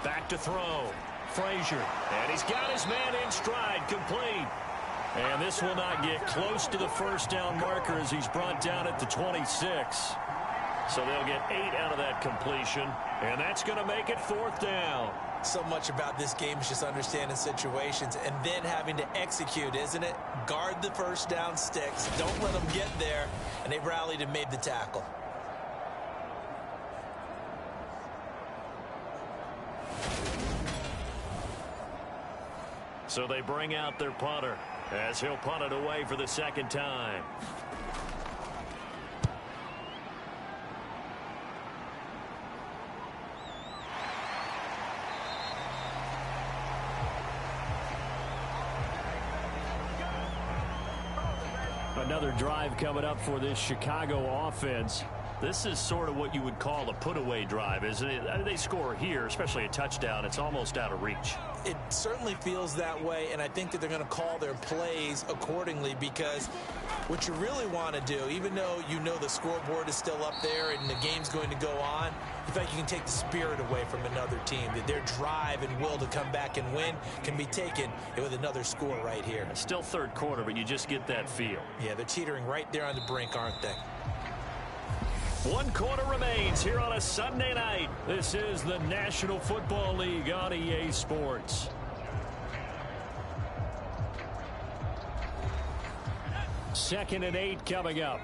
Speaker 2: Back to throw. Frazier. And he's got his man in stride, complete. And this will not get close to the first down marker as he's brought down at the 26. So they'll get 8 out of that completion, and that's going to make it 4th down.
Speaker 3: So much about this game is just understanding situations and then having to execute, isn't it? Guard the first down sticks. Don't let them get there. And they rallied and made the tackle.
Speaker 2: So they bring out their punter as he'll punt it away for the 2nd time. Another drive coming up for this Chicago offense. This is sort of what you would call a put-away drive, isn't it? I mean, they score here, especially a touchdown. It's almost out of reach.
Speaker 3: It certainly feels that way, and I think that they're going to call their plays accordingly because what you really want to do, even though you know the scoreboard is still up there and the game's going to go on, you think you can take the spirit away from another team, that their drive and will to come back and win can be taken with another score right here.
Speaker 2: It's still 3rd quarter, but you just get that feel.
Speaker 3: Yeah, they're teetering right there on the brink, aren't they?
Speaker 2: 1 quarter remains here on a Sunday night. This is the National Football League on EA Sports. Second and 8 coming up.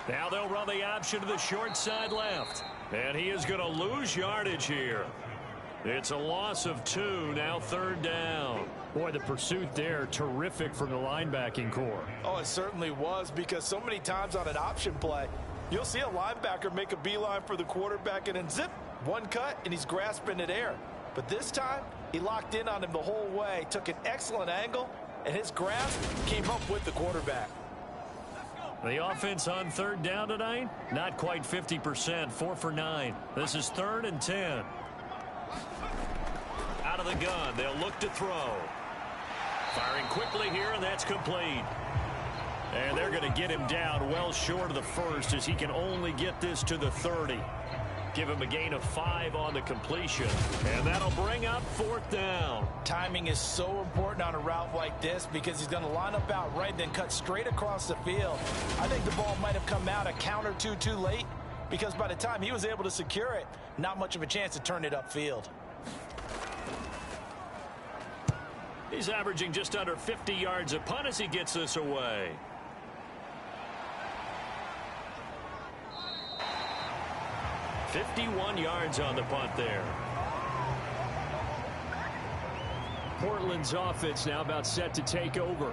Speaker 2: Now they'll run the option to the short side left. And he is going to lose yardage here. It's a loss of 2, now 3rd down. Boy, the pursuit there, terrific from the linebacking core.
Speaker 3: Oh, it certainly was, because so many times on an option play, you'll see a linebacker make a beeline for the quarterback and then zip, one cut, and he's grasping at air. But this time, he locked in on him the whole way, took an excellent angle, and his grasp came up with the quarterback.
Speaker 2: The offense on 3rd down tonight, not quite 50%, 4 for 9. This is 3rd and 10. Out of the gun, they'll look to throw. Firing quickly here, and that's complete. And they're going to get him down well short of the 1st as he can only get this to the 30. Give him a gain of 5 on the completion. And that'll bring up 4th down.
Speaker 3: Timing is so important on a route like this because he's going to line up out right, then cut straight across the field. I think the ball might have come out a count or two too late because by the time he was able to secure it, not much of a chance to turn it upfield.
Speaker 2: He's averaging just under 50 yards a punt as he gets this away. $51 yards on the punt there. Portland's offense now about set to take over.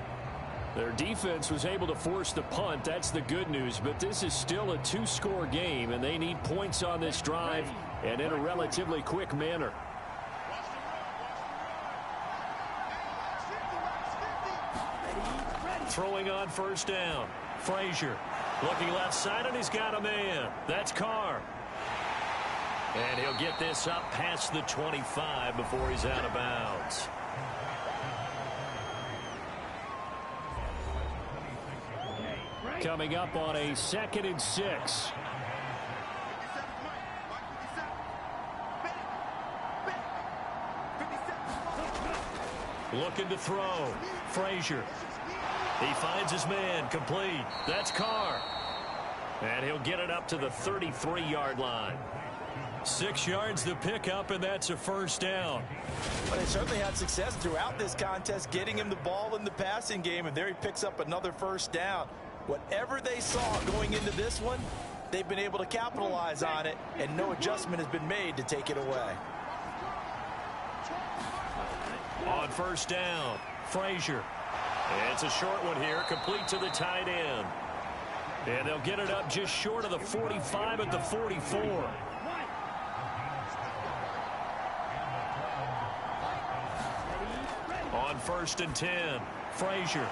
Speaker 2: Their defense was able to force the punt. That's the good news. But this is still a 2-score game, and they need points on this drive and in a relatively quick manner. Throwing on 1st down. Frazier looking left side, and he's got a man. That's Carr. And he'll get this up past the 25 before he's out of bounds. Coming up on a 2nd and 6. Looking to throw. Frazier. He finds his man. Complete. That's Carr. And he'll get it up to the 33-yard line. 6 yards to pick up, and that's a 1st down.
Speaker 3: But they certainly had success throughout this contest, getting him the ball in the passing game, and there he picks up another 1st down. Whatever they saw going into this one, they've been able to capitalize on it, and no adjustment has been made to take it away.
Speaker 2: On 1st down, Frazier. It's a short one here, complete to the tight end. And they'll get it up just short of the 45 at the 44. On 1st and 10, Frazier.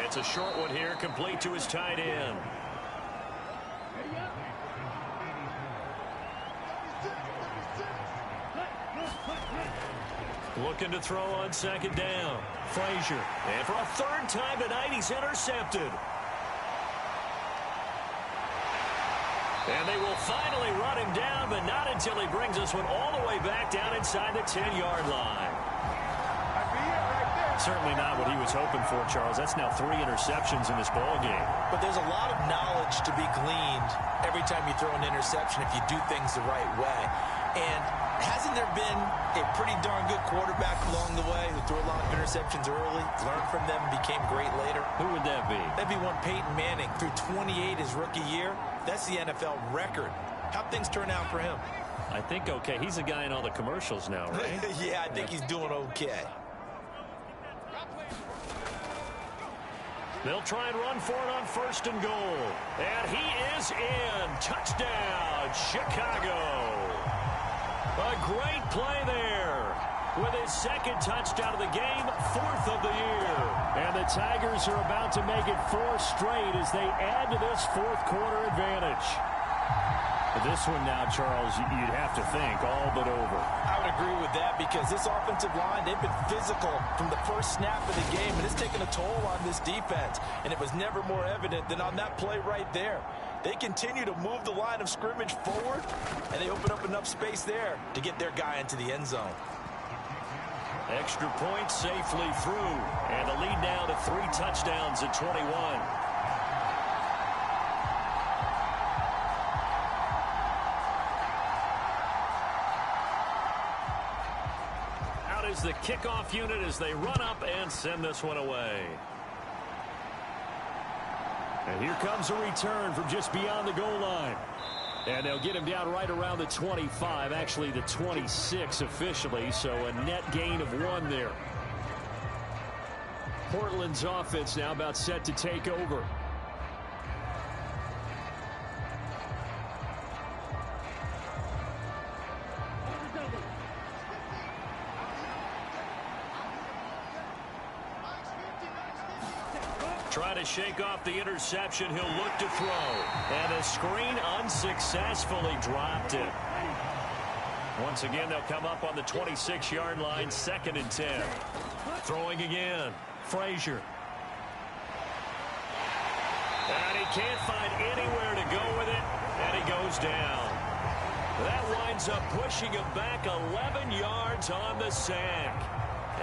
Speaker 2: It's a short one here, complete to his tight end. Looking to throw on 2nd down. Frazier. And for a 3rd time tonight, he's intercepted. And they will finally run him down, but not until he brings this one all the way back down inside the 10-yard line.
Speaker 4: Right there.
Speaker 2: Certainly not what he was hoping for, Charles. That's now 3 interceptions in this ball game.
Speaker 3: But there's a lot of knowledge to be gleaned every time you throw an interception if you do things the right way. And hasn't there been a pretty darn good quarterback along the way who threw a lot of interceptions early, learned from them, and became great later?
Speaker 2: Who would that be?
Speaker 3: That'd be one Peyton Manning. Threw 28 his rookie year. That's the NFL record. How'd things turn out for him?
Speaker 2: I think okay. He's a guy in all the commercials now, right?
Speaker 3: Yeah, I think he's doing okay.
Speaker 2: They'll try and run for it on 1st and goal. And he is in. Touchdown, Chicago. A great play there. With his 2nd touchdown of the game, 4th of the year. And the Tigers are about to make it 4 straight as they add to this 4th quarter advantage. This one now, Charles, you'd have to think all but over.
Speaker 3: I would agree with that because this offensive line, they've been physical from the first snap of the game, and it's taken a toll on this defense. And it was never more evident than on that play right there. They continue to move the line of scrimmage forward, and they open up enough space there to get their guy into the end zone.
Speaker 2: Extra point safely through, and the lead now to 3 touchdowns at 21. The kickoff unit as they run up and send this one away. And here comes a return from just beyond the goal line. And they'll get him down right around the 25, actually the 26 officially, so a net gain of 1 there. Portland's offense now about set to take over. Try to shake off the interception. He'll look to throw. And the screen unsuccessfully dropped it. Once again, they'll come up on the 26-yard line, 2nd and 10. Throwing again. Frazier. And he can't find anywhere to go with it. And he goes down. That winds up pushing him back 11 yards on the sack.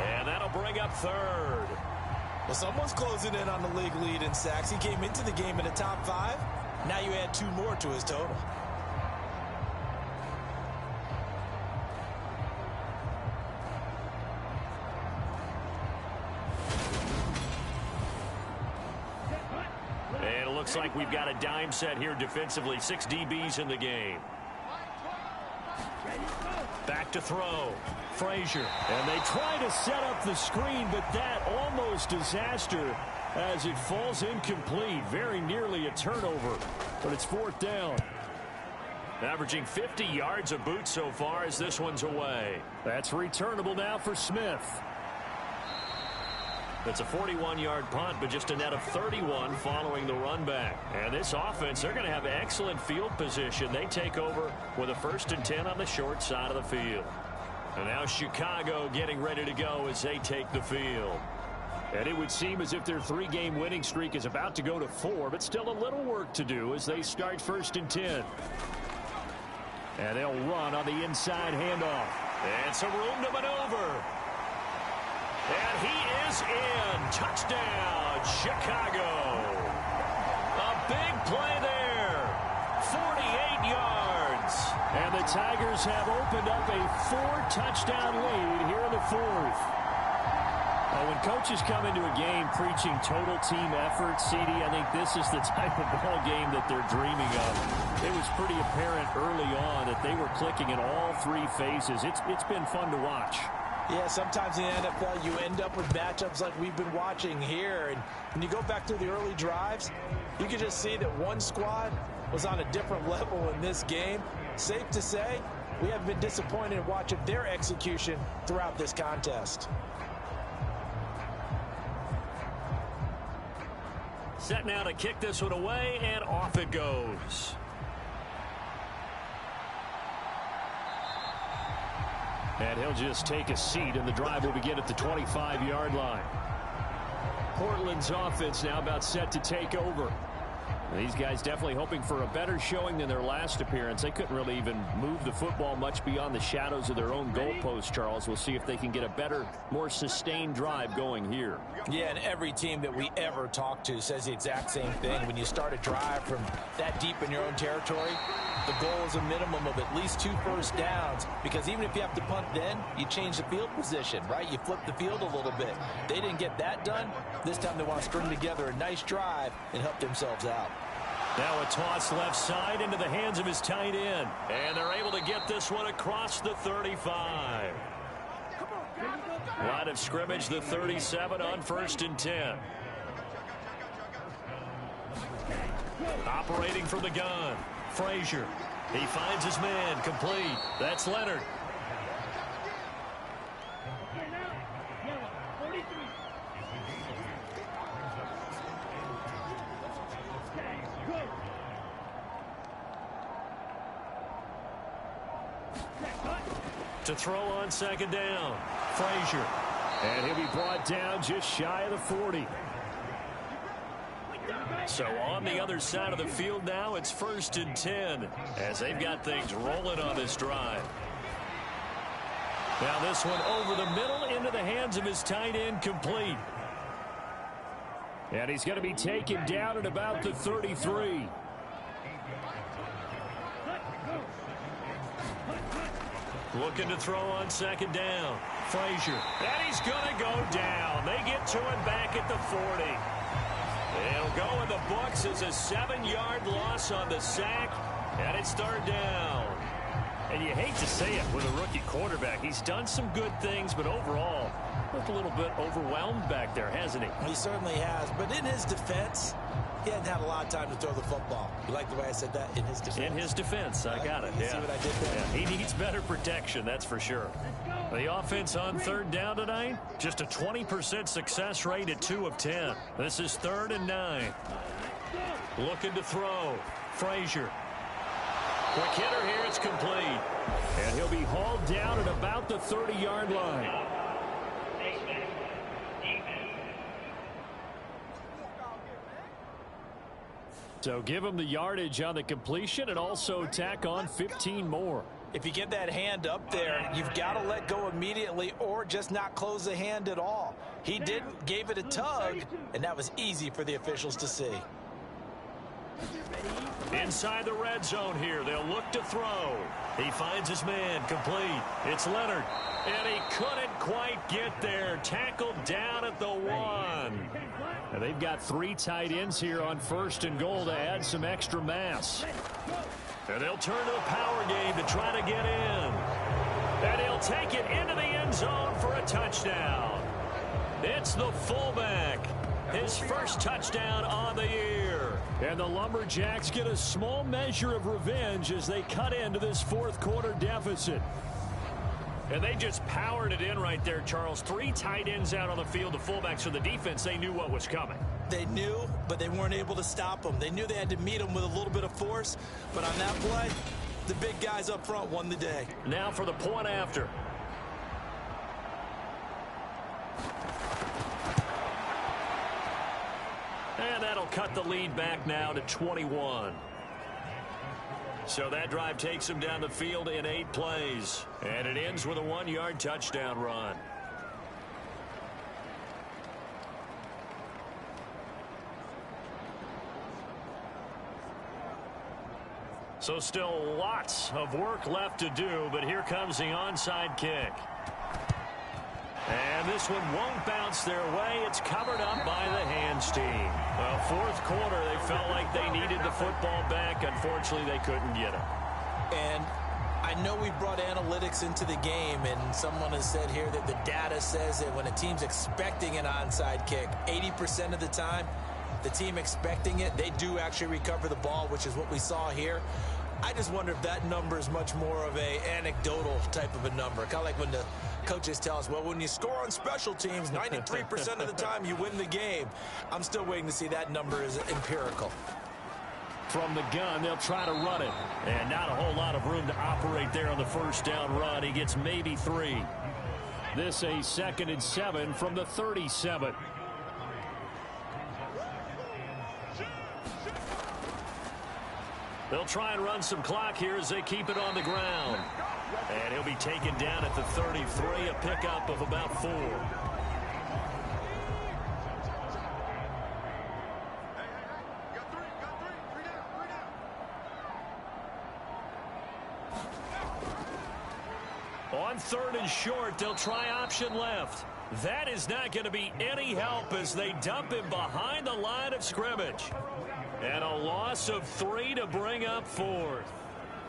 Speaker 2: And that'll bring up 3rd.
Speaker 3: Well, someone's closing in on the league lead in sacks. He came into the game in the top 5. Now you add 2 more to his total.
Speaker 2: And it looks like we've got a dime set here defensively. 6 DBs in the game. Back to throw. Frazier. And they try to set up the screen, but that almost disaster as it falls incomplete. Very nearly a turnover, but it's 4th down. Averaging 50 yards a boot so far as this one's away. That's returnable now for Smith. That's a 41-yard punt, but just a net of 31 following the run back. And this offense, they're going to have excellent field position. They take over with a 1st and 10 on the short side of the field. And now Chicago getting ready to go as they take the field. And it would seem as if their 3-game winning streak is about to go to 4, but still a little work to do as they start 1st and 10. And they'll run on the inside handoff. And some room to maneuver. And he is in. Touchdown, Chicago. A big play there. 48 yards. And the Tigers have opened up a 4-touchdown lead here in the 4th. When coaches come into a game preaching total team effort, CD, I think this is the type of ball game that they're dreaming of. It was pretty apparent early on that they were clicking in all 3 phases. It's been fun to watch.
Speaker 3: Yeah, sometimes in the NFL you end up with matchups like we've been watching here. And when you go back through the early drives, you can just see that one squad was on a different level in this game. Safe to say, we haven't been disappointed in watching their execution throughout this contest.
Speaker 2: Set now to kick this one away, and off it goes. And he'll just take a seat, and the drive will begin at the 25-yard line. Portland's offense now about set to take over. These guys definitely hoping for a better showing than their last appearance. They couldn't really even move the football much beyond the shadows of their own goalpost, Charles. We'll see if they can get a better, more sustained drive going here.
Speaker 3: Yeah, and every team that we ever talk to says the exact same thing. When you start a drive from that deep in your own territory, the goal is a minimum of at least 2 first downs, because even if you have to punt then, you change the field position, right? You flip the field a little bit. They didn't get that done. This time they want to string together a nice drive and help themselves out.
Speaker 2: Now a toss left side into the hands of his tight end. And they're able to get this one across the 35. Line of scrimmage, the 37 on 1st and 10. Operating from the gun, Frazier. He finds his man, complete. That's Leonard. To throw on 2nd down, Frazier. And he'll be brought down just shy of the 40. So on the other side of the field now, it's 1st and 10 as they've got things rolling on this drive. Now this one over the middle into the hands of his tight end, complete. And he's going to be taken down at about the 33. Looking to throw on 2nd down. Frazier. And he's going to go down. They get to him back at the 40. It'll go in the books as a 7-yard loss on the sack. And it's 3rd down. And you hate to say it with a rookie quarterback. He's done some good things, but overall, looked a little bit overwhelmed back there, hasn't he?
Speaker 3: He certainly has. But in his defense, he hadn't had a lot of time to throw the football. You like the way I said that? In his defense.
Speaker 2: In his defense. I got it.
Speaker 3: You see what I did there?
Speaker 2: Yeah, he needs better protection, that's for sure. The offense on 3rd down tonight, just a 20% success rate at 2 of 10. This is 3rd and 9. Looking to throw. Frazier. Quick hitter here, it's complete. And he'll be hauled down at about the 30-yard line. So give him the yardage on the completion and also tack on 15 more.
Speaker 3: If you get that hand up there, you've got to let go immediately or just not close the hand at all. He didn't, gave it a tug, and that was easy for the officials to see.
Speaker 2: Inside the red zone here, they'll look to throw. He finds his man, complete. It's Leonard, and he couldn't quite get there. Tackled down at the 1. Now they've got 3 tight ends here on 1st and goal to add some extra mass. And they'll turn to the power game to try to get in. And he'll take it into the end zone for a touchdown. It's the fullback. His first touchdown on the year. And the Lumberjacks get a small measure of revenge as they cut into this 4th quarter deficit. And they just powered it in right there, Charles. 3 tight ends out on the field. The fullbacks for the defense, they knew what was coming.
Speaker 3: They knew, but they weren't able to stop them. They knew they had to meet them with a little bit of force. But on that play, the big guys up front won the day.
Speaker 2: Now for the point after. And that'll cut the lead back now to 21. So that drive takes them down the field in 8 plays. And it ends with a 1-yard touchdown run. So still lots of work left to do, but here comes the onside kick. And this one won't bounce their way. It's covered up by the hands team. Well, 4th quarter, they felt like they needed the football back. Unfortunately, they couldn't get it.
Speaker 3: And I know we brought analytics into the game, and someone has said here that the data says that when a team's expecting an onside kick, 80% of the time, the team expecting it, they do actually recover the ball, which is what we saw here. I just wonder if that number is much more of a anecdotal type of a number. Kind of like when the coaches tell us, well, when you score on special teams, 93% of the time you win the game. I'm still waiting to see that number is empirical.
Speaker 2: From the gun, they'll try to run it. And not a whole lot of room to operate there on the 1st down run. He gets maybe 3. This a 2nd and 7 from the 37. They'll try and run some clock here as they keep it on the ground. And he'll be taken down at the 33, a pickup of about 4. On 3rd and short, they'll try option left. That is not going to be any help as they dump him behind the line of scrimmage. And a loss of 3 to bring up 4th.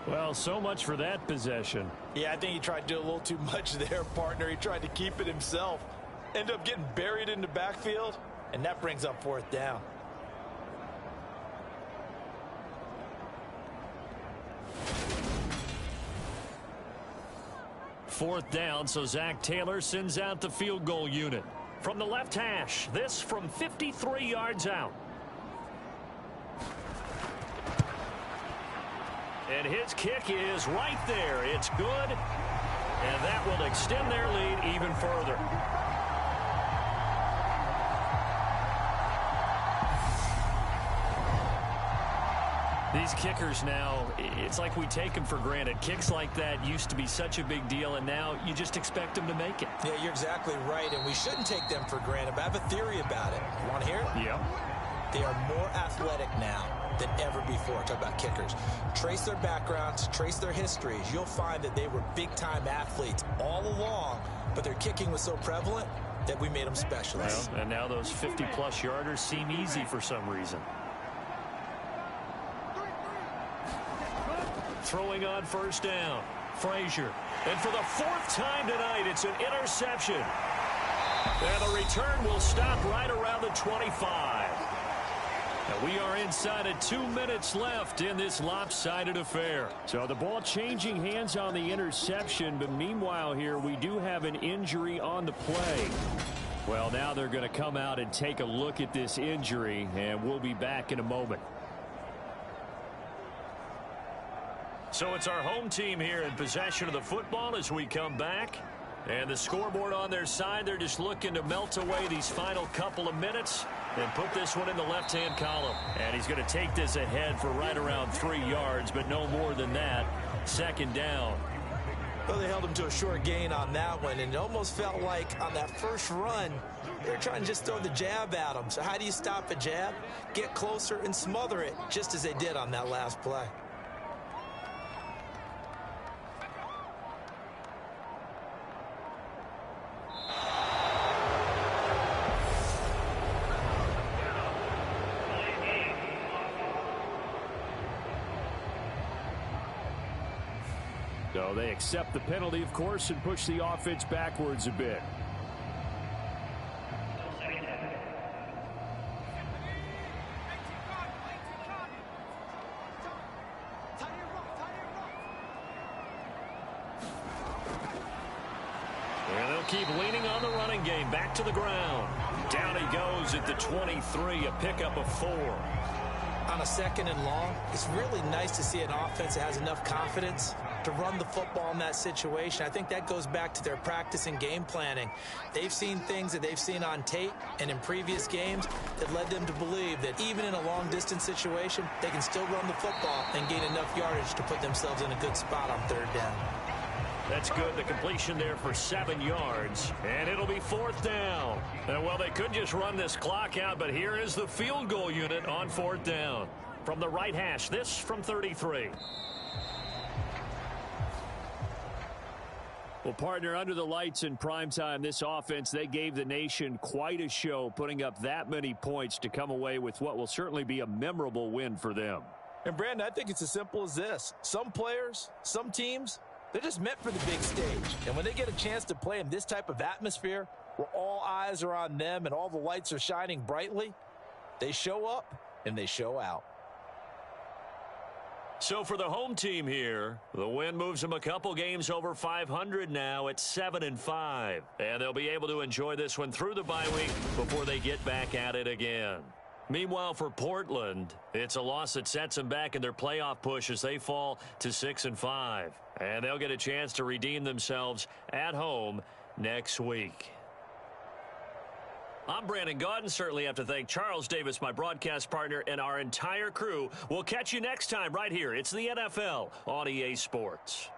Speaker 2: Well, so much for that possession.
Speaker 3: Yeah, I think he tried to do a little too much there, partner. He tried to keep it himself. Ended up getting buried in the backfield, and that brings up 4th down.
Speaker 2: Fourth down, so Zach Taylor sends out the field goal unit. From the left hash, this from 53 yards out. And his kick is right there. It's good, and that will extend their lead even further. These kickers now, it's like we take them for granted. Kicks like that used to be such a big deal, and now you just expect them to make it.
Speaker 3: Yeah, you're exactly right, and we shouldn't take them for granted, but I have a theory about it. You want to hear it?
Speaker 2: Yeah.
Speaker 3: They are more athletic now than ever before. Talk about kickers. Trace their backgrounds, trace their histories. You'll find that they were big-time athletes all along, but their kicking was so prevalent that we made them specialists.
Speaker 2: Well, and now those 50-plus yarders seem easy for some reason. Throwing on first down, Frazier. And for the 4th time tonight, it's an interception. And the return will stop right around the 25. And we are inside of 2 minutes left in this lopsided affair. So the ball changing hands on the interception, but meanwhile here we do have an injury on the play. Well, now they're going to come out and take a look at this injury, and we'll be back in a moment. So it's our home team here in possession of the football as we come back. And the scoreboard on their side, they're just looking to melt away these final couple of minutes and put this one in the left-hand column. And he's going to take this ahead for right around 3 yards, but no more than that. 2nd down.
Speaker 3: Well, they held him to a short gain on that one, and it almost felt like on that first run, they were trying to just throw the jab at him. So how do you stop a jab? Get closer and smother it, just as they did on that last play.
Speaker 2: So they accept the penalty, of course, and push the offense backwards a bit. And they'll keep leaning on the running game. Back to the ground. Down he goes at the 23, a pickup of 4.
Speaker 3: On a 2nd and long, it's really nice to see an offense that has enough confidence to run the football in that situation. I think that goes back to their practice and game planning. They've seen things that they've seen on tape and in previous games that led them to believe that even in a long-distance situation, they can still run the football and gain enough yardage to put themselves in a good spot on 3rd down.
Speaker 2: That's good. The completion there for 7 yards. And it'll be 4th down. And, well, they could just run this clock out, but here is the field goal unit on 4th down. From the right hash, this from 33. Well, partner, under the lights in primetime, this offense, they gave the nation quite a show, putting up that many points to come away with what will certainly be a memorable win for them.
Speaker 3: And, Brandon, I think it's as simple as this. Some players, some teams, they're just meant for the big stage. And when they get a chance to play in this type of atmosphere where all eyes are on them and all the lights are shining brightly, they show up and they show out.
Speaker 2: So for the home team here, the win moves them a couple games over 500 now at 7-5. And they'll be able to enjoy this one through the bye week before they get back at it again. Meanwhile, for Portland, it's a loss that sets them back in their playoff push as they fall to 6-5. And they'll get a chance to redeem themselves at home next week. I'm Brandon Gaudin. Certainly have to thank Charles Davis, my broadcast partner, and our entire crew. We'll catch you next time right here. It's the NFL on EA Sports.